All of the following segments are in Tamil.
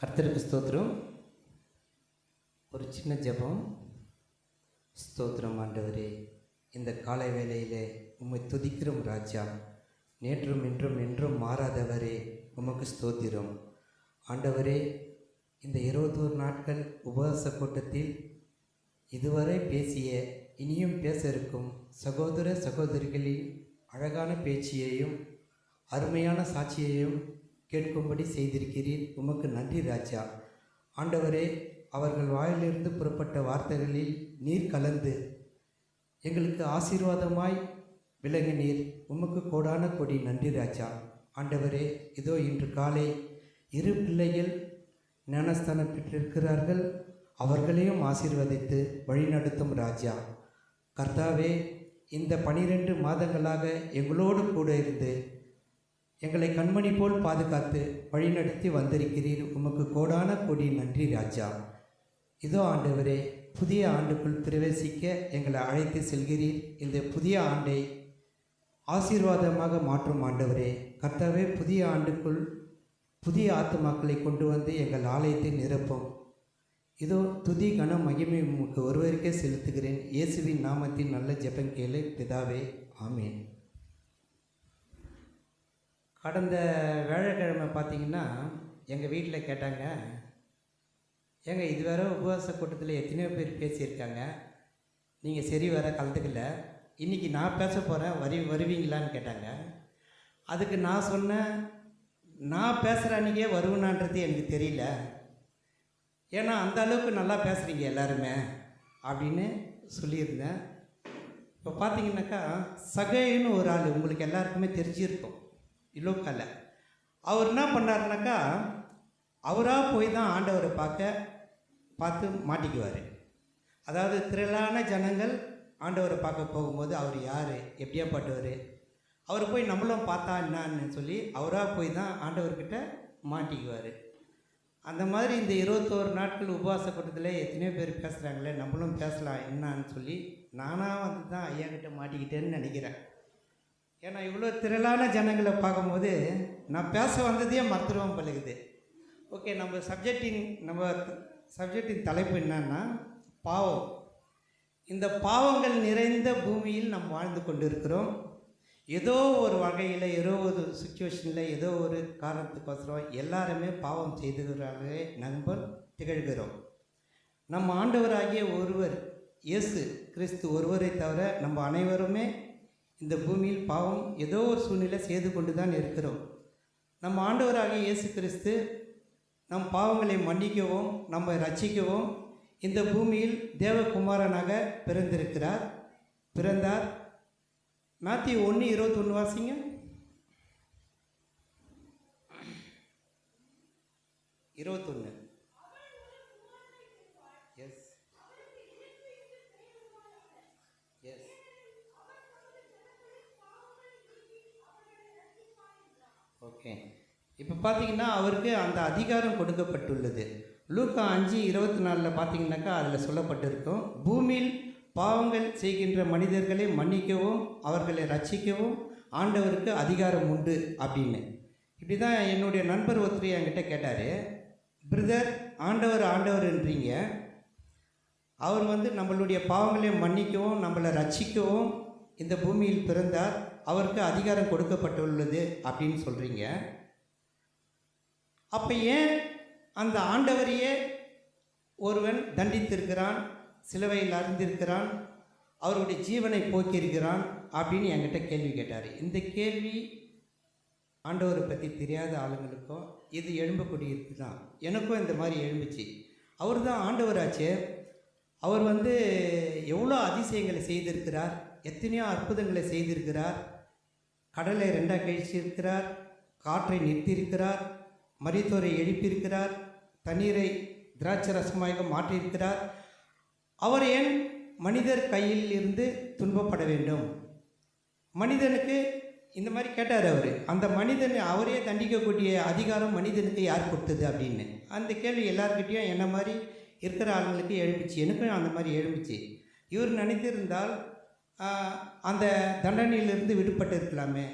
கர்த்தருக்கு ஸ்தோத்திரம். ஒரு சின்ன ஜெபம். ஸ்தோத்திரம் ஆண்டவரே, இந்த காலை வேளையிலே உம்மை துதிக்கிறோம் ராஜா. நேற்றும் இன்றும் என்றும் மாறாதவரே, உமக்கு ஸ்தோத்திரம் ஆண்டவரே. இந்த 21 நாட்கள் உபவாச கூட்டத்தில் இதுவரை பேசிய இனியும் பேச இருக்கும் சகோதர சகோதரிகளின் அழகான பேச்சியையும் அருமையான சாட்சியையும் கேட்கும்படி செய்திருக்கிறீர். உமக்கு நன்றி ராஜா. ஆண்டவரே, அவர்கள் வாயிலிருந்து புறப்பட்ட வார்த்தைகளில் நீர் கலந்து எங்களுக்கு ஆசீர்வாதமாய் விளங்கினீர். உமக்கு கோடான கொடி நன்றி ராஜா. ஆண்டவரே, இதோ இன்று காலை 2 பிள்ளைகள் ஞானஸ்தானம் பெற்றிருக்கிறார்கள். அவர்களையும் ஆசீர்வதித்து வழிநடத்தும் ராஜா. கர்த்தாவே, இந்த 12 மாதங்களாக எங்களோடு கூட இருந்து எங்களை கண்மணி போல் பாதுகாத்து வழிநடத்தி வந்திருக்கிறீர். உமக்கு கோடான கொடி நன்றி ராஜா. இதோ ஆண்டவரே, புதிய ஆண்டுக்குள் பிரவேசிக்க எங்களை அழைத்து செல்கிறீர். இந்த புதிய ஆண்டை ஆசீர்வாதமாக மாற்றும் ஆண்டவரே. கர்த்தாவே, புதிய ஆண்டுக்குள் புதிய ஆத்துமாக்களை கொண்டு வந்து எங்கள் ஆலயத்தை நிரப்பும். இதோ துதி கன மகிமை உமக்கு ஒருவருக்கே செலுத்துகிறேன். இயேசுவின் நாமத்தின் நல்ல ஜெபம் கேளு பிதாவே, ஆமீன். கடந்த வியாழக்கிழமை பார்த்திங்கன்னா எங்கள் வீட்டில் கேட்டாங்க, ஏங்க இதுவரை உபவாச கூட்டத்தில் எத்தனையோ பேர் பேசியிருக்காங்க, நீங்கள் சரி வர கலந்துக்கல, இன்றைக்கி நான் பேச போகிறேன், வருவீங்களான்னு கேட்டாங்க. அதுக்கு நான் சொன்னேன், நான் பேசுகிற அன்றைக்கே வருவேனான்றது எனக்கு தெரியல, ஏன்னா அந்த அளவுக்கு நல்லா பேசுகிறீங்க எல்லாருமே அப்படின்னு சொல்லியிருந்தேன். இப்போ பார்த்தீங்கன்னாக்கா சகைன்னு ஒரு ஆள் உங்களுக்கு எல்லாருக்குமே தெரிஞ்சிருக்கும். இலோக்கால அவர் என்ன பண்ணாருனாக்கா, அவராக போய் தான் ஆண்டவரை பார்த்து மாட்டிக்குவார். அதாவது திரளான ஜனங்கள் ஆண்டவரை பார்க்க போகும்போது அவர் யார், எப்படியாப்பட்டவர், அவர் போய் நம்மளும் பார்த்தா என்னான்னு சொல்லி அவராக போய் தான் ஆண்டவர்கிட்ட மாட்டிக்குவார். அந்த மாதிரி இந்த 21 நாட்கள் உபவாச கூட்டத்தில் எத்தனையோ பேர் பேசுகிறாங்களே, நம்மளும் பேசலாம் என்னான்னு சொல்லி நானாக வந்து தான் ஐயா கிட்ட மாட்டிக்கிட்டேன்னு நினைக்கிறேன். ஏன்னா இவ்வளோ திரளான ஜனங்களை பார்க்கும்போது நான் பேச வந்ததையே மறந்துடுவோம் பழகுது. ஓகே, நம்ம சப்ஜெக்டின் தலைப்பு என்னன்னா பாவம். இந்த பாவங்கள் நிறைந்த பூமியில் நாம் வாழ்ந்து கொண்டு இருக்கிறோம். ஏதோ ஒரு வகையில், ஏதோ ஒரு சுச்சுவேஷனில், ஏதோ ஒரு காரணத்துக்கோசரம் எல்லாருமே பாவம் செய்துகிறார்களே நம்ம திகழ்கிறோம். நம்ம ஆண்டவராகிய ஒருவர் இயேசு கிறிஸ்து ஒருவரை தவிர நம்ம அனைவருமே இந்த பூமியில் பாவம் ஏதோ ஒரு சூழ்நிலை செய்து கொண்டு தான் இருக்கிறோம். நம்ம ஆண்டவராகிய இயேசு கிறிஸ்து நம் பாவங்களை மன்னிக்கவும் நம்ம ரட்சிக்கவும் இந்த பூமியில் தேவகுமாரனாக பிறந்தார். மேத்யூ 1:21 வாசிங்க. 21. Yes yes okay. இப்போ பார்த்தீங்கன்னா அவருக்கு அந்த அதிகாரம் கொடுக்கப்பட்டுள்ளது. லூக்கா 5:24 பார்த்தீங்கன்னாக்கா அதில் சொல்லப்பட்டிருக்கும், பூமியில் பாவங்கள் செய்கின்ற மனிதர்களை மன்னிக்கவும் அவர்களை ரட்சிக்கவும் ஆண்டவருக்கு அதிகாரம் உண்டு அப்படின்னு. இப்படி தான் என்னுடைய நண்பர் ஒருத்தர் என்கிட்ட கேட்டார், பிரதர் ஆண்டவர்ன்றீங்க, அவர் வந்து நம்மளுடைய பாவங்களை மன்னிக்கவும் நம்மளை ரட்சிக்கவும் இந்த பூமியில் பிறந்தார், அவருக்கு அதிகாரம் கொடுக்கப்பட்டுள்ளது அப்படின்னு சொல்கிறீங்க. அப்போ ஏன் அந்த ஆண்டவரையே ஒருவன் தண்டித்திருக்கிறான், சிலுவையில் அறிந்திருக்கிறான், அவருடைய ஜீவனை போக்கியிருக்கிறான் அப்படின்னு என்கிட்ட கேள்வி கேட்டார். இந்த கேள்வி ஆண்டவரை பற்றி தெரியாத ஆளுங்களுக்கும் இது எழும்பக்கூடியது தான். எனக்கும் இந்த மாதிரி எழும்புச்சு. அவர் தான் ஆண்டவராச்சு, அவர் வந்து எவ்வளோ அதிசயங்களை செய்திருக்கிறார், எத்தனையோ அற்புதங்களை செய்திருக்கிறார். கடலை 2ஆக கழிச்சிருக்கிறார், காற்றை நிறுத்தியிருக்கிறார், மரித்தோரை எழுப்பியிருக்கிறார், தண்ணீரை திராட்சை ரசமாக மாற்றியிருக்கிறார். அவர் ஏன் மனிதர் கையில் இருந்து துன்பப்பட வேண்டும்? மனிதனுக்கு இந்த மாதிரி கேட்டார் அவர். அந்த மனிதன் அவரே தண்டிக்கக்கூடிய அதிகாரம் மனிதனுக்கு யார் கொடுத்தது அப்படின்னு அந்த கேள்வி எல்லாருக்கிட்டையும் என்ன மாதிரி இருக்கிற ஆளுங்களுக்கு எழுப்பிச்சு. எனக்கும் அந்த மாதிரி எழுப்பிச்சு. இவர் நினைத்திருந்தால் அந்த தண்டனையிலிருந்து விடுபட்டு இருக்கலாமே,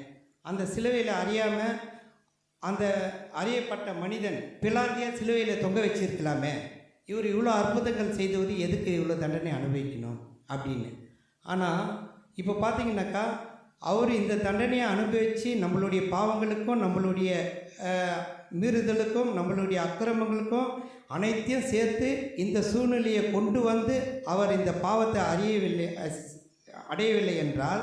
அந்த சிலுவையில் அறியாமல் அந்த அறியப்பட்ட மனிதன் பிலாந்தியா சிலுவையில் தொங்க வச்சிருக்கலாமே, இவர் இவ்வளோ அற்புதங்கள் செய்தவர் எதுக்கு இவ்வளோ தண்டனை அனுபவிக்கணும் அப்படின்னு. ஆனால் இப்போ பார்த்தீங்கன்னாக்கா அவர் இந்த தண்டனையை அனுபவித்து நம்மளுடைய பாவங்களுக்கும் நம்மளுடைய மீறுதலுக்கும் நம்மளுடைய அக்கிரமங்களுக்கும் அனைத்தையும் சேர்த்து இந்த சூழ்நிலையை கொண்டு வந்து அவர் இந்த பாவத்தை அடையவில்லை என்றால்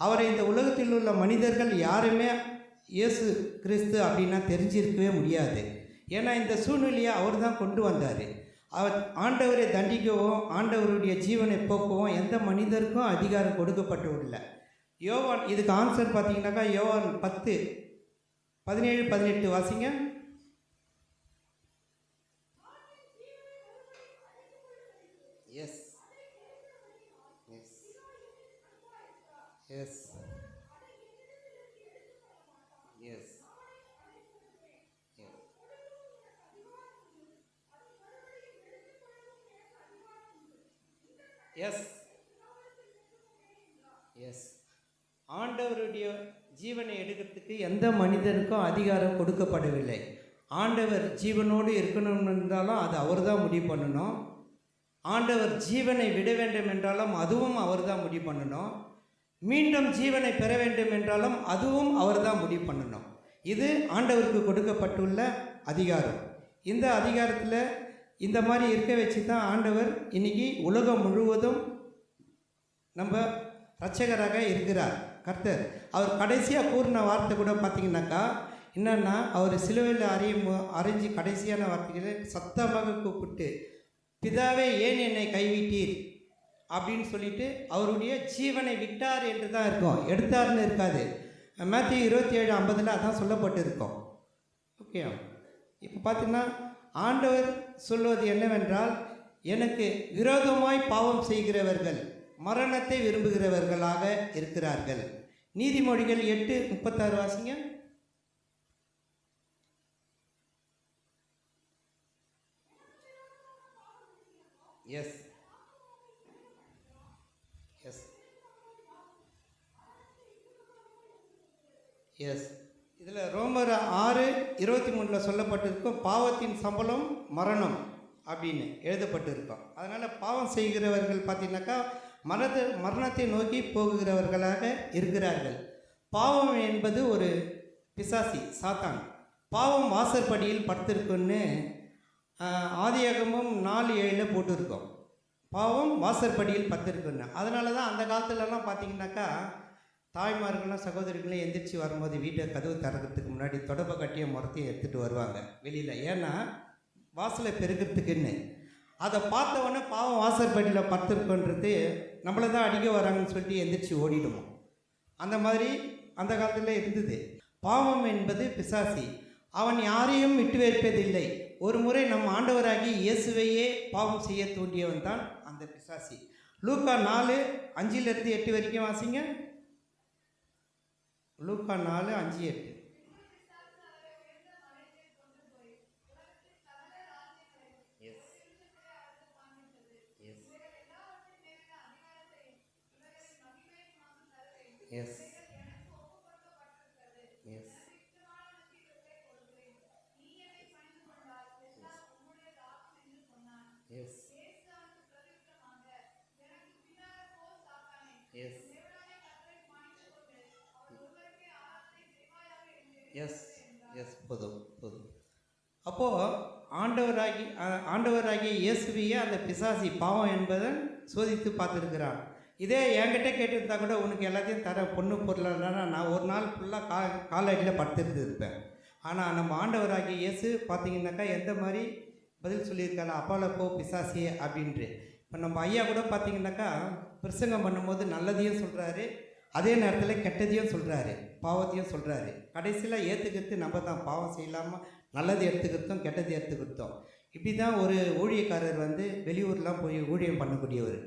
அவரை இந்த உலகத்தில் உள்ள மனிதர்கள் யாருமே இயேசு கிறிஸ்து அப்படின்னா தெரிஞ்சிருக்கவே முடியாது. ஏன்னா இந்த சூழ்நிலையை அவர் தான் கொண்டு வந்தார். அவர் ஆண்டவரை தண்டிக்கவும் ஆண்டவருடைய ஜீவனை போக்கவும் எந்த மனிதருக்கும் அதிகாரம் கொடுக்கப்பட்டவில்லை. யோவான் இதுக்கு ஆன்சர் பார்த்தீங்கன்னாக்கா யோவான் 10:17-18 வாசிங்க. Yes yes yes yes yes yes ஆண்டவருடைய ஜீவனை எடுக்கிறதுக்கு எந்த மனிதனுக்கும் அதிகாரம் கொடுக்கப்படவில்லை. ஆண்டவர் ஜீவனோடு இருக்கணும் என்றாலும் அது அவர் தான் முடிவு பண்ணணும். ஆண்டவர் ஜீவனை விட வேண்டும் என்றாலும் அதுவும் அவர் தான் முடிவு பண்ணணும். மீண்டும் ஜீவனை பெற வேண்டும் என்றாலும் அதுவும் அவர் தான் முடிவு பண்ணணும். இது ஆண்டவருக்கு கொடுக்கப்பட்டுள்ள அதிகாரம். இந்த அதிகாரத்தில் இந்த மாதிரி இருக்க வச்சு தான் ஆண்டவர் இன்றைக்கி உலகம் முழுவதும் நம்ம இரட்சகராக இருக்கிறார். கர்த்தர் அவர் கடைசியாக கூறின வார்த்தை கூட பார்த்திங்கனாக்கா என்னென்னா, அவர் சிலுவையில் அரைஞ்சி கடைசியான வார்த்தைகளை சத்தமாக கூப்பிட்டு, பிதாவே ஏன் என்னை கைவிட்டீர் அப்படின்னு சொல்லிட்டு அவருடைய ஜீவனை விட்டார் என்று தான் இருக்கும், எடுத்தார்னு இருக்காது. மேத்யூ 27:50 அதான் சொல்லப்பட்டு இருக்கோம். ஓகே, இப்போ பார்த்தீங்கன்னா ஆண்டவர் சொல்வது என்னவென்றால், எனக்கு விரோதமாய் பாவம் செய்கிறவர்கள் மரணத்தை விரும்புகிறவர்களாக இருக்கிறார்கள். நீதிமொழிகள் 8:36 வாசிங்க. எஸ் எஸ் எஸ் இதில் ரோமர் 6:23 சொல்லப்பட்டிருக்கும், பாவத்தின் சம்பளம் மரணம் அப்படின்னு எழுதப்பட்டிருக்கோம். அதனால் பாவம் செய்கிறவர்கள் பார்த்தீங்கன்னாக்கா மரணத்தை நோக்கி போகிறவர்களாக இருக்கிறார்கள். பாவம் என்பது ஒரு பிசாசி, சாத்தான். பாவம் வாசற்படியில் படுத்திருக்குன்னு ஆதியாகமம் 4:7 போட்டிருக்கோம். பாவம் வாசற்படியில் படுத்திருக்குன்னு. அதனால தான் அந்த காலத்துலலாம் பார்த்தீங்கன்னாக்கா தாய்மார்கள்லாம் சகோதரிகளும் எந்திரிச்சு வரும்போது வீட்டை கதவு திறக்கிறதுக்கு முன்னாடி தொடப்ப கட்டிய முறத்தையும் எடுத்துகிட்டு வருவாங்க வெளியில். ஏன்னா வாசலை பெருக்கிறதுக்குன்னு. அதை பார்த்தவொடனே பாவம் வாசற்படியில் படுத்திருக்குன்றது நம்மளை தான் அடிக்க வராங்கன்னு சொல்லிட்டு எந்திரிச்சு ஓடிடுவோம். அந்த மாதிரி அந்த காலத்தில் இருந்தது. பாவம் என்பது பிசாசி, அவன் யாரையும் விட்டு வைப்பதில்லை. ஒரு முறை நம் ஆண்டவராகி இயேசுவையே பாவம் செய்ய தூண்டியவன் தான் அந்த பிசாசி. லூக்கா 4:5-8 வரைக்கும் வாசிங்க. லூக்கா 4:5-8. Yes. Yes. Yes. Yes. Yes yes போதும் போதும். அப்போது ஆண்டவராகி இயேசுவையே அந்த பிசாசி பாவம் என்பதை சோதித்து பார்த்துருக்கிறான். இதே என்கிட்ட கேட்டுருந்தா கூட உனக்கு எல்லாத்தையும் தர பொண்ணு பொருளானா நான் ஒரு நாள் ஃபுல்லாக காலடியில் படுத்துட்டு இருப்பேன். ஆனால் நம்ம ஆண்டவராகிய இயேசு பார்த்திங்கனாக்கா எந்த மாதிரி பதில் சொல்லியிருக்காங்க, அப்பால போ பிசாசியே அப்படின்ட்டு. இப்போ நம்ம ஐயா கூட பார்த்திங்கனாக்கா பிரசங்கம் பண்ணும்போது நல்லதையும் சொல்கிறாரு, அதே நேரத்தில் கெட்டதையும் சொல்கிறாரு, பாவத்தையும் சொல்கிறாரு. கடைசியில் ஏற்றுக்கிறது நம்ம தான். பாவம் செய்யலாமல் நல்லது எடுத்துக்கிறதும் கெட்டது எடுத்துக்கிறதும். இப்படி தான் ஒரு ஊழியக்காரர் வெளியூர்லாம் போய் ஊழியம் பண்ணக்கூடியவர்.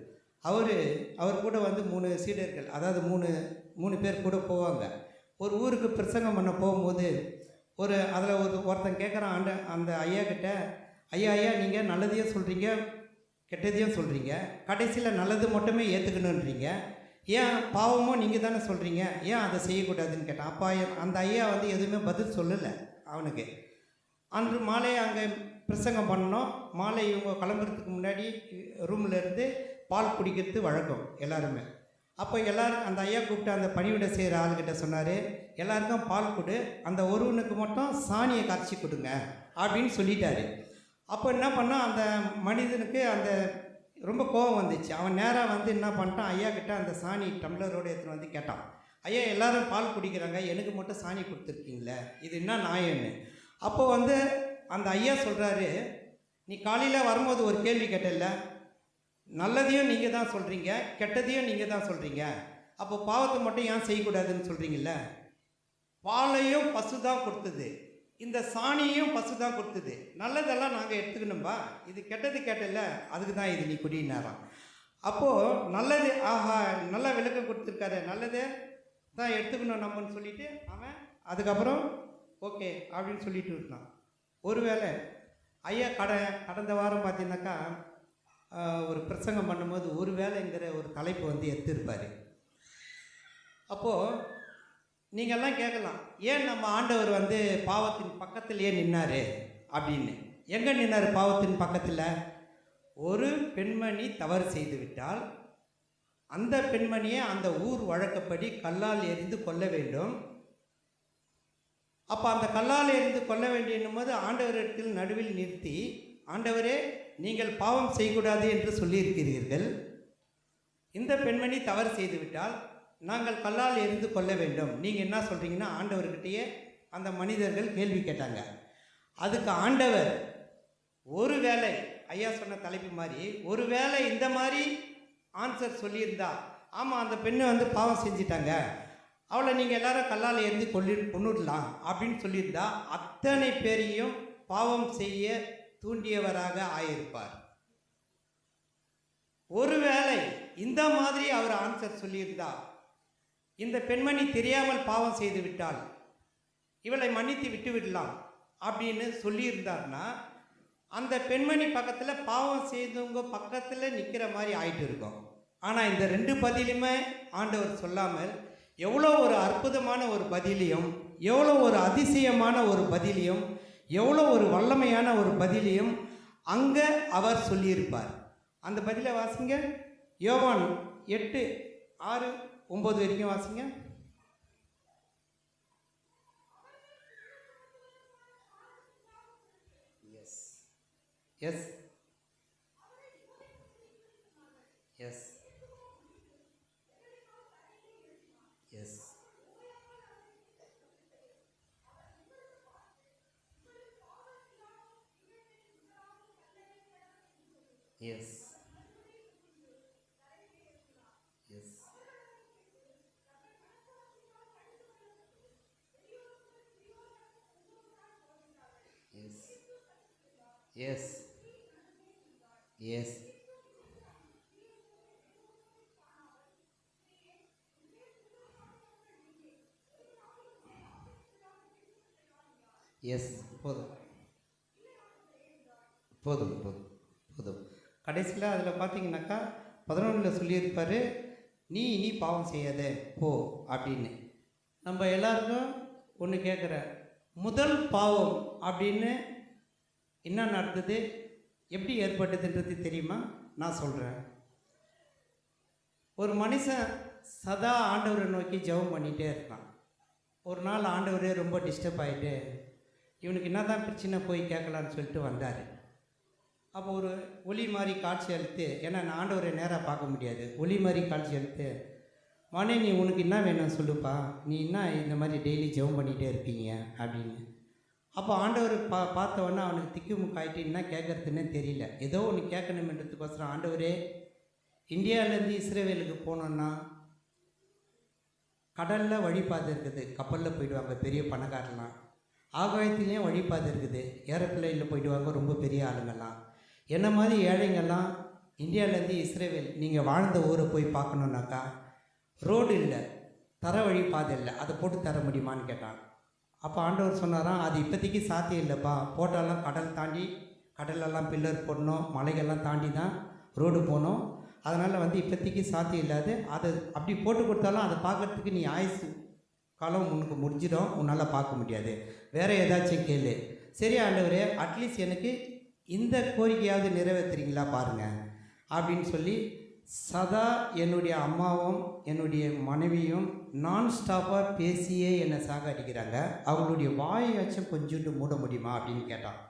அவர் கூட 3 சீடர்கள், அதாவது 3 பேர் கூட போவாங்க. ஒரு ஊருக்கு பிரசங்கம் பண்ண போகும்போது ஒருத்தன் கேட்குறான் அந்த ஐயா கிட்ட, ஐயா நீங்கள் நல்லதையும் சொல்கிறீங்க கெட்டதையும் சொல்கிறீங்க, கடைசியில் நல்லது மட்டுமே ஏற்றுக்கணுன்றீங்க, ஏன் பாவமும் நீங்கள் தானே சொல்கிறீங்க, ஏன் அதை செய்யக்கூடாதுன்னு கேட்டான். அப்பா அந்த ஐயா எதுவுமே பதில் சொல்லலை. அவனுக்கு. அன்று மாலை அங்கே பிரசங்கம் பண்ணோம். மாலை இவங்க கிளம்புறதுக்கு முன்னாடி ரூமில் இருந்து பால் குடிக்கிறது வழக்கம் எல்லாருமே. அப்போ எல்லோரும் அந்த ஐயா கூப்பிட்டு அந்த பணிவிடை செய்கிற ஆளுக்கிட்ட சொன்னார், எல்லாருக்கும் பால் கொடு, அந்த ஒருவனுக்கு மட்டும் சாணியை கரைச்சி கொடுங்க அப்படின்னு சொல்லிட்டாரு. அப்போ என்ன பண்ணால் அந்த மனிதனுக்கு அந்த ரொம்ப கோபம் வந்துச்சு. அவன் நேராக வந்து என்ன பண்ணிட்டான், ஐயா கிட்ட அந்த சாணி டம்ளரோடு எடுத்துன்னு வந்து கேட்டான், ஐயா எல்லோரும் பால் குடிக்கிறாங்க, எனக்கு மட்டும் சாணி கொடுத்துருக்கீங்களே, இது என்ன நியாயம்னு. அப்போ வந்து அந்த ஐயா சொல்கிறாரு, நீ காலையில் வரும்போது ஒரு கேள்வி கேட்டல, நல்லதையும் நீங்கள் தான் சொல்கிறீங்க, கெட்டதையும் நீங்கள் தான் சொல்கிறீங்க, அப்போ பாவத்தை மட்டும் ஏன் செய்யக்கூடாதுன்னு சொல்கிறீங்கள? பாலையும் பசு தான் கொடுத்தது, இந்த சாணியும் பசு தான் கொடுத்தது, நல்லதெல்லாம் நாங்கள் எடுத்துக்கணும்பா, இது கெட்டது கேட்டல, அதுக்கு தான் இது நீ குடினாராம். அப்போது நல்லது, ஆஹா நல்லா விளக்கம் கொடுத்துருக்காரு, நல்லதே தான் எடுத்துக்கணும் நம்மன்னு சொல்லிவிட்டு அவன் அதுக்கப்புறம் ஓகே அப்படின்னு சொல்லிட்டு இருந்தான். ஒருவேளை ஐயா கடந்த வாரம் பார்த்தீங்கன்னாக்கா ஒரு பிரசங்கம் பண்ணும்போது ஒரு வேளைங்கிற ஒரு தலைப்பு வந்து எடுத்திருப்பார். அப்போது நீங்கள்லாம் கேட்கலாம், ஏன் நம்ம ஆண்டவர் வந்து பாவத்தின் பக்கத்தில் ஏன் நின்னார் அப்படின்னு. எங்கே நின்னார் பாவத்தின் பக்கத்தில்? ஒரு பெண்மணி தவறு செய்து விட்டால் அந்த பெண்மணியை அந்த ஊர் வழக்கப்படி கல்லால் எறிந்து கொல்ல வேண்டும். அப்போ அந்த கல்லால் எறிந்து கொல்ல வேண்டியும் போது ஆண்டவரிடத்தில் நடுவில் நிறுத்தி, ஆண்டவரே நீங்கள் பாவம் செய்யக்கூடாது என்று சொல்லியிருக்கிறீர்கள், இந்த பெண்மணி தவறு செய்துவிட்டால் நாங்கள் கல்லால் எறிந்து கொள்ள வேண்டும், நீங்கள் என்ன சொல்கிறீங்கன்னா ஆண்டவர்கிட்டயே அந்த மனிதர்கள் கேள்வி கேட்டாங்க. அதுக்கு ஆண்டவர் ஒரு வேளை ஐயா சொன்ன தலைப்பு மாதிரி ஒரு வேளை இந்த மாதிரி ஆன்சர் சொல்லியிருந்தா, ஆமாம் அந்த பெண்ணை வந்து பாவம் செஞ்சிட்டாங்க, அவளை நீங்கள் எல்லாரும் கல்லால் எறிந்து கொன்னுடலாம் அப்படின்னு சொல்லியிருந்தா அத்தனை பேரையும் பாவம் செய்ய தூண்டியவராக ஆயிருப்பார். ஒருவேளை இந்த மாதிரி அவர் ஆன்சர் சொல்லியிருந்தா, இந்த பெண்மணி தெரியாமல் பாவம் செய்து விட்டால் இவளை மன்னித்து விட்டு விடலாம் அப்படின்னு சொல்லியிருந்தார்னா அந்த பெண்மணி பக்கத்தில் பாவம் செய்தவங்க பக்கத்தில் நிற்கிற மாதிரி ஆயிட்டு இருக்கும். ஆனால் இந்த ரெண்டு பதிலுமே ஆண்டவர் சொல்லாமல் எவ்வளோ ஒரு அற்புதமான ஒரு பதிலையும், எவ்வளோ ஒரு அதிசயமான ஒரு பதிலையும், எவ்வளோ ஒரு வல்லமையான ஒரு பதிலையும் அங்கே அவர் சொல்லியிருப்பார். அந்த பதிலை வாசிங்க, யோவான் 8:6-9 வரைக்கும் வாசிங்க. Yes yes yes yes yes yes yes yes போதும் போதும் போதும் போதும். கடைசியில் அதில் பார்த்தீங்கன்னாக்கா 11 சொல்லியிருப்பார், நீ இனி பாவம் செய்யாத போ அப்படின்னு. நம்ம எல்லாருக்கும் ஒன்று கேட்குற, முதல் பாவம் அப்படின்னு என்ன நடந்தது, எப்படி ஏற்பட்டதுன்றது தெரியுமா? நான் சொல்கிறேன். ஒரு மனுஷன் சதா ஆண்டவரை நோக்கி ஜெபம் பண்ணிகிட்டே இருக்கான். ஒரு நாள் ஆண்டவரே ரொம்ப டிஸ்டர்ப் ஆகிட்டு, இவனுக்கு என்ன தான் பிரச்சனை போய் கேட்கலான்னு சொல்லிட்டு வந்தார். அப்போ ஒரு ஒளி மாதிரி காட்சி அளித்து, ஏன்னா நான் ஆண்டவரை நேராக பார்க்க முடியாது, ஒளி மாதிரி காட்சி அளித்து, மனே நீ உனக்கு என்ன வேணும் சொல்லுப்பா, நீ என்ன இந்த மாதிரி டெய்லி ஜெபம் பண்ணிகிட்டே இருப்பீங்க அப்படின்னு. அப்போ ஆண்டவர் பார்த்தவொன்னே அவனுக்கு திக்குமுக்காயிட்டு என்ன கேட்குறதுன்னே தெரியல. ஏதோ ஒன்று கேட்கணுமென்றதுக்கோசரம், ஆண்டவரே இந்தியாவிலேருந்து இஸ்ரேவேலுக்கு போனோன்னா கடலில் வழிபாதை இருக்குது, கப்பலில் போயிடுவாங்க பெரிய பணக்காரலாம், ஆகாயத்துலேயும் வழிபாதை இருக்குது, ஏரோப்ளேனில் போயிடுவாங்க ரொம்ப பெரிய ஆளுங்கள்லாம். என்ன மாதிரி ஏழைங்கள்லாம் இந்தியாவிலேருந்து இஸ்ரேவேல் நீங்கள் வாழ்ந்த ஊரை போய் பார்க்கணுன்னாக்கா ரோடு இல்லை, தர வழிபாதை இல்லை, அதை போட்டு தர முடியுமான்னு கேட்டான். அப்போ ஆண்டவர் சொன்னாராம், அது இப்போதைக்கு சாத்தியம் இல்லைப்பா, போட்டாலாம் கடல் தாண்டி, கடலெல்லாம் பில்லர் போடணும், மலைகள்லாம் தாண்டி தான் ரோடு போகணும், அதனால் வந்து இப்போதைக்கு சாத்தியம் இல்லாது, அதை அப்படி போட்டு கொடுத்தாலும் அதை பார்க்குறதுக்கு நீ ஆயுசு காலம் உனக்கு முடிஞ்சிடும், உன்னால் பார்க்க முடியாது, வேறு ஏதாச்சும் கேளு. சரி ஆண்டவரே, அட்லீஸ்ட் எனக்கு இந்த கோரிக்கையாவது நிறைவேற்றுறீங்களா பாருங்கள் அப்படின்னு சொல்லி சதா என்னுடைய அம்மாவும் என்னுடைய மனைவியும் நான் ஸ்டாப்பாக பேசியே என்னை சாகடிக்கிறாங்க. அவங்களுடைய வாயாச்சும் கொஞ்சோண்டு மூட முடியுமா அப்படின்னு கேட்டான்.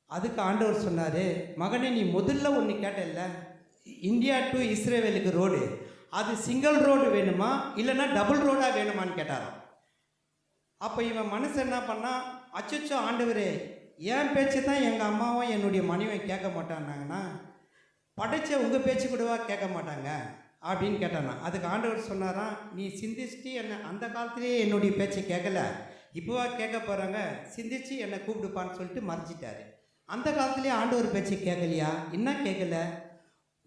அதுக்கு ஆண்டவர் சொன்னார், மகனே நீ முதல்ல ஒன்று கேட்டல்ல, இந்தியா டு இஸ்ரேவேலுக்கு ரோடு, அது சிங்கிள் ரோடு வேணுமா இல்லைன்னா டபுள் ரோடாக வேணுமான்னு கேட்டாராம். அப்போ இவன் மனசு என்ன பண்ணால், அச்சச்சோ ஆண்டவரே, என் பேச்சு தான் எங்கள் அம்மாவும் என்னுடைய மனைவியும் கேட்க மாட்டான்னாங்கன்னா படைச்ச உங்கள் பேச்சு கூடவா கேட்க மாட்டாங்க அப்படின்னு கேட்டானா. அதுக்கு ஆண்டவர் சொன்னாராம், நீ சிந்திச்சுட்டு என்னை அந்த காலத்திலேயே என்னுடைய பேச்சை கேட்கல, இப்போவா கேட்க போகிறாங்க, சிந்திச்சு என்னை கூப்பிடுப்பான்னு சொல்லிட்டு மறைச்சிட்டாரு. அந்த காலத்துலேயே ஆண்டவர் பேச்சை கேட்கலையா, என்ன கேட்கல?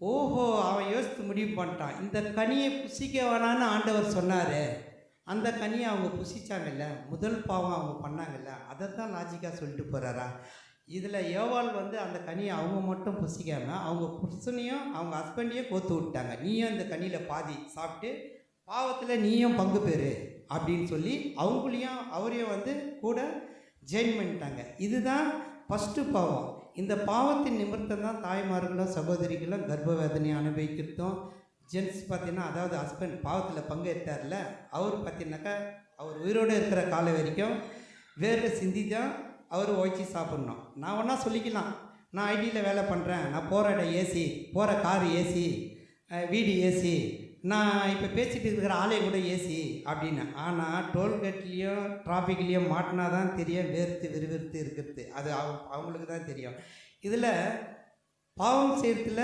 ஓஹோ, அவன் யோசித்து முடிவு பண்ணிட்டான், இந்த கனியை புசிக்க வேணான்னு ஆண்டவர் சொன்னார், அந்த கனியை அவங்க புசிச்சாங்கல்ல, முதல் பாவம் அவங்க பண்ணாங்கல்ல, அதை தான் லாஜிக்காக சொல்லிட்டு போகிறாரா. இதில் யோவாள் அந்த கனியை அவங்க மட்டும் புசிக்காமல் அவங்க புருஷனையும் அவங்க ஹஸ்பண்டையும் கோத்து விட்டாங்க, நீயும் இந்த கனியில் பாதி சாப்பிட்டு பாவத்தில் நீயும் பங்கு பெறு அப்படின்னு சொல்லி அவங்களையும் அவரையும் கூட ஜெயின் பண்ணிட்டாங்க. இதுதான் ஃபஸ்ட்டு பாவம். இந்த பாவத்தின் நிமித்தம் தான் தாய்மார்களும் சகோதரிகளும் கர்ப்ப வேதனையை அனுபவிக்கிறதும். ஜென்ஸ் பார்த்தீங்கன்னா, அதாவது ஹஸ்பண்ட் பாவத்தில் பங்கு எடுத்தார்ல, அவர் பார்த்தீங்கன்னாக்கா அவர் உயிரோடு இருக்கிற காலம் வரைக்கும் வேறு சிந்தி தான் அவர் உழைச்சி சாப்பிட்ணும். நான் ஒன்றா சொல்லிக்கலாம், நான் ஐடியில் வேலை பண்ணுறேன், நான் போகிற இடம் ஏசி, போகிற காரு ஏசி, வீடு ஏசி, நான் இப்போ பேசிகிட்டு இருக்கிற ஆலய கூட ஏசி அப்படின்னு. ஆனால் டோல்கேட்லேயும் டிராஃபிக்லேயும் மாட்டினா தான் தெரியும் வேர்த்து விறுவிறுத்து இருக்கிறது, அது அவங்களுக்கு தான் தெரியும். இதில் பாவம் செய்கிறதுல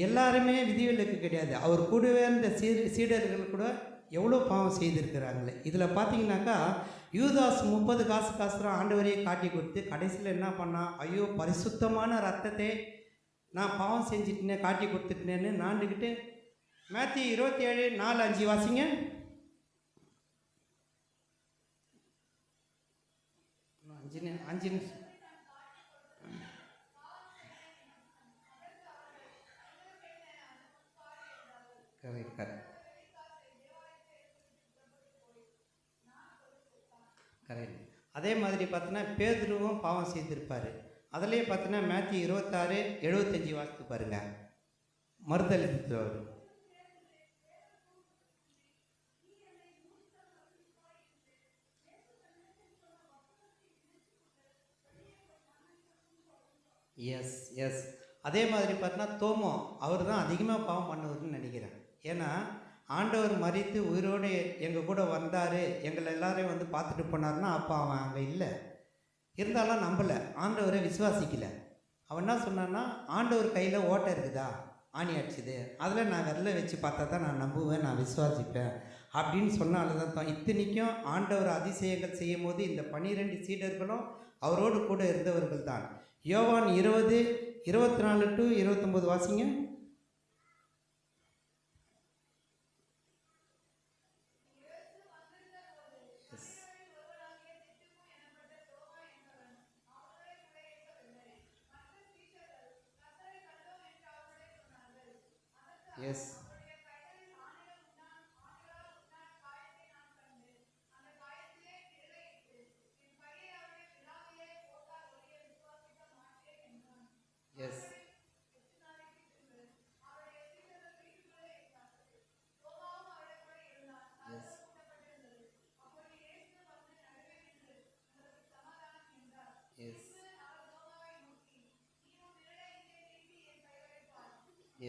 எல்லாருமே விதிவிலக்கு கிடையாது. அவர் கூடவே இருந்த சீடர்கள் கூட எவ்வளோ பாவம் செய்திருக்கிறாங்களே. இதில் பார்த்தீங்கன்னாக்கா யூதாஸ் 30 காசு ஆண்டவரையே காட்டி கொடுத்து கடைசியில் என்ன பண்ணான், ஐயோ பரிசுத்தமான ரத்தத்தை நான் பாவம் செஞ்சுட்டேனே, காட்டி கொடுத்துட்டேன்னு நாண்டுக்கிட்டு. மேத்யூ 27:4-5 வாசிங்க. அஞ்சு நிமிஷம். கரெக்ட். அதே மாதிரி பார்த்தீங்கன்னா பேதுருவும் பாவம் செய்திருப்பார். அதிலே பார்த்தீங்கன்னா மேத்யூ 26:75 வாசித்து பாருங்கள். மறுதளித்தவர். எஸ் அதே மாதிரி பார்த்தீங்கன்னா தோமோ, அவர் தான் அதிகமாக பாவம் பண்ணவர்னு நினைக்கிறேன். ஏன்னா ஆண்டவர் மரித்து உயிரோடு எங்கள் கூட வந்தார், எங்களை எல்லாரையும் பார்த்துட்டு போனார்னா அப்போ அவன் அங்கே இல்லை, இருந்தாலும் நம்பலை, ஆண்டவரை விசுவாசிக்கலை. அவன் என்ன சொன்னான்னா, ஆண்டவர் கையில் ஓட்டை இருக்குதா, ஆணி அடிச்சுது, அதில் நான் விரல வச்சு பார்த்தா தான் நான் நம்புவேன், நான் விசுவாசிப்பேன் அப்படின்னு சொன்னால்தான் தான். இத்தனைக்கும் ஆண்டவர் அதிசயங்கள் செய்யும் போது இந்த 12 சீடர்களும் அவரோடு கூட இருந்தவர்கள் தான். யோவான் 20:24-29 வாசிங்க. Yes yes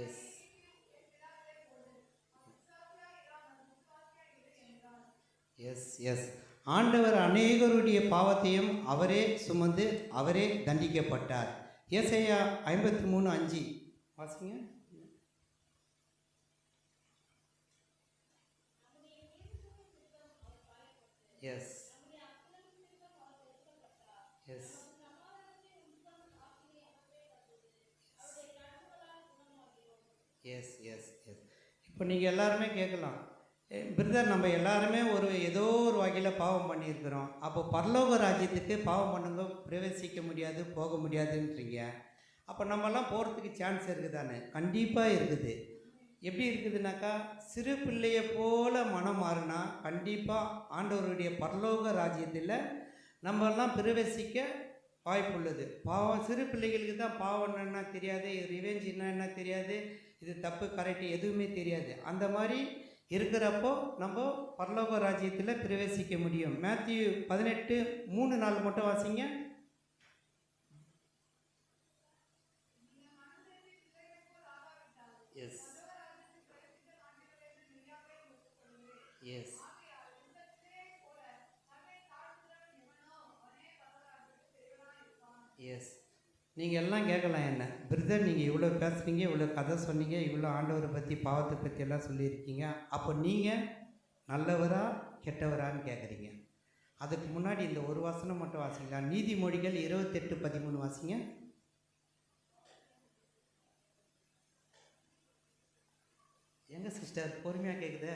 yes yes yes ஆண்டவர் அநேகருடைய பாவத்தையும் அவரே சுமந்து அவரே தண்டிக்கப்பட்டார். ஏசாயா 53:5 வாசிங்க. Yes yes yes yes yes இப்போ நீங்கள் எல்லாருமே கேட்கலாம், பிரதர் நம்ம எல்லாருமே ஏதோ ஒரு வகையில் பாவம் பண்ணியிருக்கிறோம், அப்போ பரலோக ராஜ்யத்துக்கு பாவம் பண்ணுங்க பிரவேசிக்க முடியாது போக முடியாதுன்றீங்க, அப்போ நம்மலாம் போகிறதுக்கு சான்ஸ் இருக்குதானே? கண்டிப்பாக இருக்குது. எப்படி இருக்குதுனாக்கா, சிறு பிள்ளையை போல மனம் மாறினா கண்டிப்பாக ஆண்டவருடைய பரலோக ராஜ்யத்தில் நம்மெல்லாம் பிரவேசிக்க வாய்ப்புள்ளது. பாவம் சிறு பிள்ளைகளுக்கு தான் பாவம் என்ன தெரியாது, இது ரிவெஞ்ச் என்ன தெரியாது, இது தப்பு கரெக்டு எதுவுமே தெரியாது. அந்த மாதிரி இருக்கிறப்போ நம்ம பரலோக ராஜ்யத்தில் பிரவேசிக்க முடியும். மேத்யூ 18:3-4 மட்டும் வாசிங்க. Yes yes yes. நீங்கள் எல்லாம் கேட்கலாம் என்ன, பிரதர் நீங்கள் இவ்வளோ பேசுகிறீங்க, இவ்வளோ கதை சொன்னீங்க, இவ்வளோ ஆண்டவரை பற்றி பாவத்தை பற்றி எல்லாம் சொல்லியிருக்கீங்க, அப்போ நீங்கள் நல்லவரா கெட்டவரான்னு கேட்குறீங்க. அதுக்கு முன்னாடி இந்த ஒரு வசனம் மட்டும் வாசிங்களா. நீதிமொழிகள் 28:13 வாசிங்க. எங்க சிஸ்டர் பொறுமையாக கேட்குது,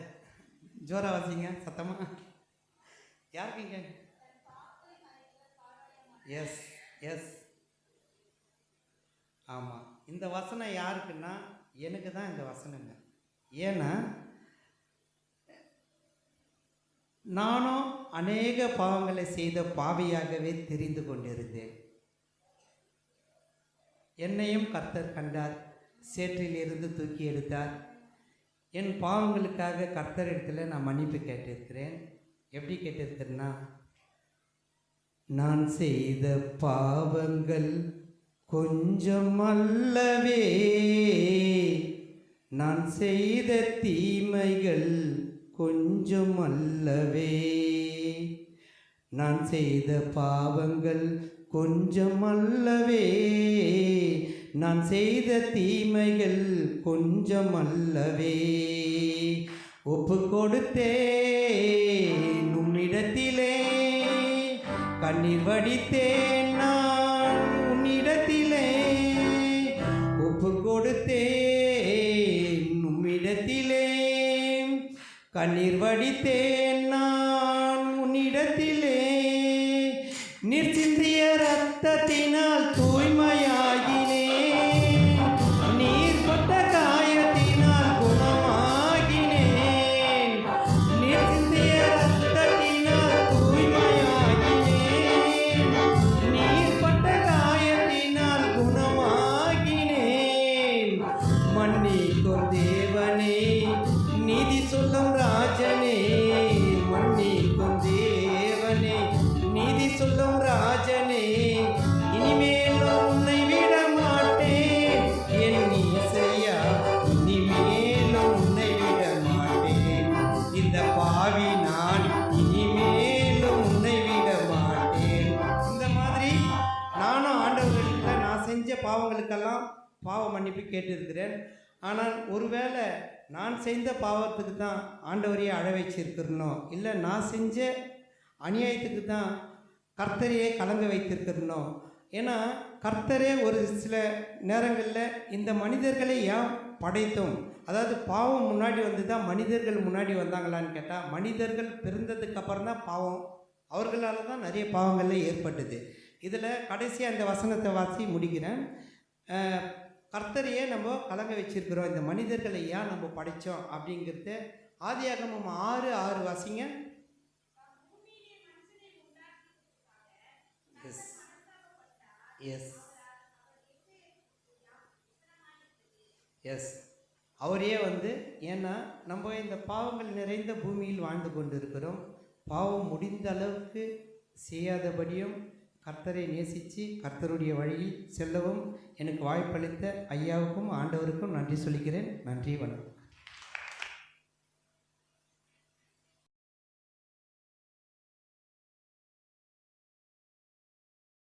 ஜோரா வாசிங்க சத்தமாக. யாருக்குங்க? Yes yes. ஆமாம், இந்த வசனம் யாருக்குன்னா எனக்கு தான் இந்த வசனங்க. ஏன்னா நானும் அநேக பாவங்களை செய்த பாவியாகவே தெரிந்து கொண்டிருந்தேன். என்னையும் கர்த்தர் கண்டார், சேற்றிலிருந்து தூக்கி எடுத்தார். என் பாவங்களுக்காக கர்த்தரிடத்தில் நான் மன்னிப்பு கேட்டிருக்கிறேன். எப்படி கேட்டிருக்கிறேன்னா, நான் செய்த பாவங்கள் கொஞ்சம் அல்லவே, நான் செய்த தீமைகள் கொஞ்சம் அல்லவே, நான் செய்த பாவங்கள் கொஞ்சம் அல்லவே, நான் செய்த தீமைகள் கொஞ்சம் அல்லவே. ஒப்பு கொடுத்தேன் உன்னிடத்திலே, கண்ணீர் வடித்தேன் நான் உன்னிடத்திலே. ஒப்பு கொடுத்தேன் உன்னிடத்திலே, கண்ணீர் வடித்தேன் நான் உன்னிடத்திலே. நீர் சிந்திய ரத்தத்தினால் தூய்மையாகினேன், நீர் பட்ட காயத்தினால் குணமாகினேன். நீர் சிந்திய ரத்தத்தினால் தூய்மையாகினேன், நீர் பட்ட காயத்தினால் குணமாகினேன். மன்னிக்கும் தேவனே, நீதி சொல்லும் ராஜனே, மன்னிக்கும் தேவனே, நீதி சொல்லும் ராஜனே, இனிமேலும் உன்னை விட மாட்டேன். என் இசையா, இனிமேலும் உன்னை விட மாட்டேன். இந்த பாவி நான் இனிமேலும் உன்னை விட மாட்டேன். இந்த மாதிரி நானும் ஆண்டவர்களிடத்தில் நான் செஞ்ச பாவங்களுக்கெல்லாம் பாவ மன்னிப்பு கேட்டிருக்கிறேன். ஆனால் ஒருவேளை நான் செய்த பாவத்துக்கு தான் ஆண்டவரையே அழ வச்சிருக்கிறனோ, இல்லை நான் செஞ்ச அநியாயத்துக்கு தான் கர்த்தரையே கலங்க வைத்திருக்கிறனோ. ஏன்னா கர்த்தரே ஒரு சில நேரங்களில் இந்த மனிதர்களை ஏன் படைத்தோம், அதாவது பாவம் முன்னாடி வந்து தான் மனிதர்கள் முன்னாடி வந்தாங்களான்னு கேட்டால், மனிதர்கள் பிறந்ததுக்கு அப்புறம் தான் பாவம், அவர்களால் தான் நிறைய பாவங்கள்லாம் ஏற்பட்டது. இதில் கடைசியாக இந்த வசனத்தை வாசி முடிக்கிறேன். கர்த்தரையே நம்ம கலங்க வச்சிருக்கிறோம், இந்த மனிதர்களை ஏன் நம்ம படைத்தோம் அப்படிங்கிறது ஆதியாகமம் 6:6 வாசிங்க. Yes yes yes. அவரையே வந்து, ஏன்னா நம்ம இந்த பாவங்கள் நிறைந்த பூமியில் வாழ்ந்து கொண்டு இருக்கிறோம். பாவம் முடிந்த அளவுக்கு செய்யாதபடியும் கர்த்தரை நேசித்து கர்த்தருடைய வழியில் செல்லவும் எனக்கு வாய்ப்பளித்த ஐயாவுக்கும் ஆண்டவருக்கும் நன்றி சொல்லிக்கிறேன். நன்றி, வணக்கம்.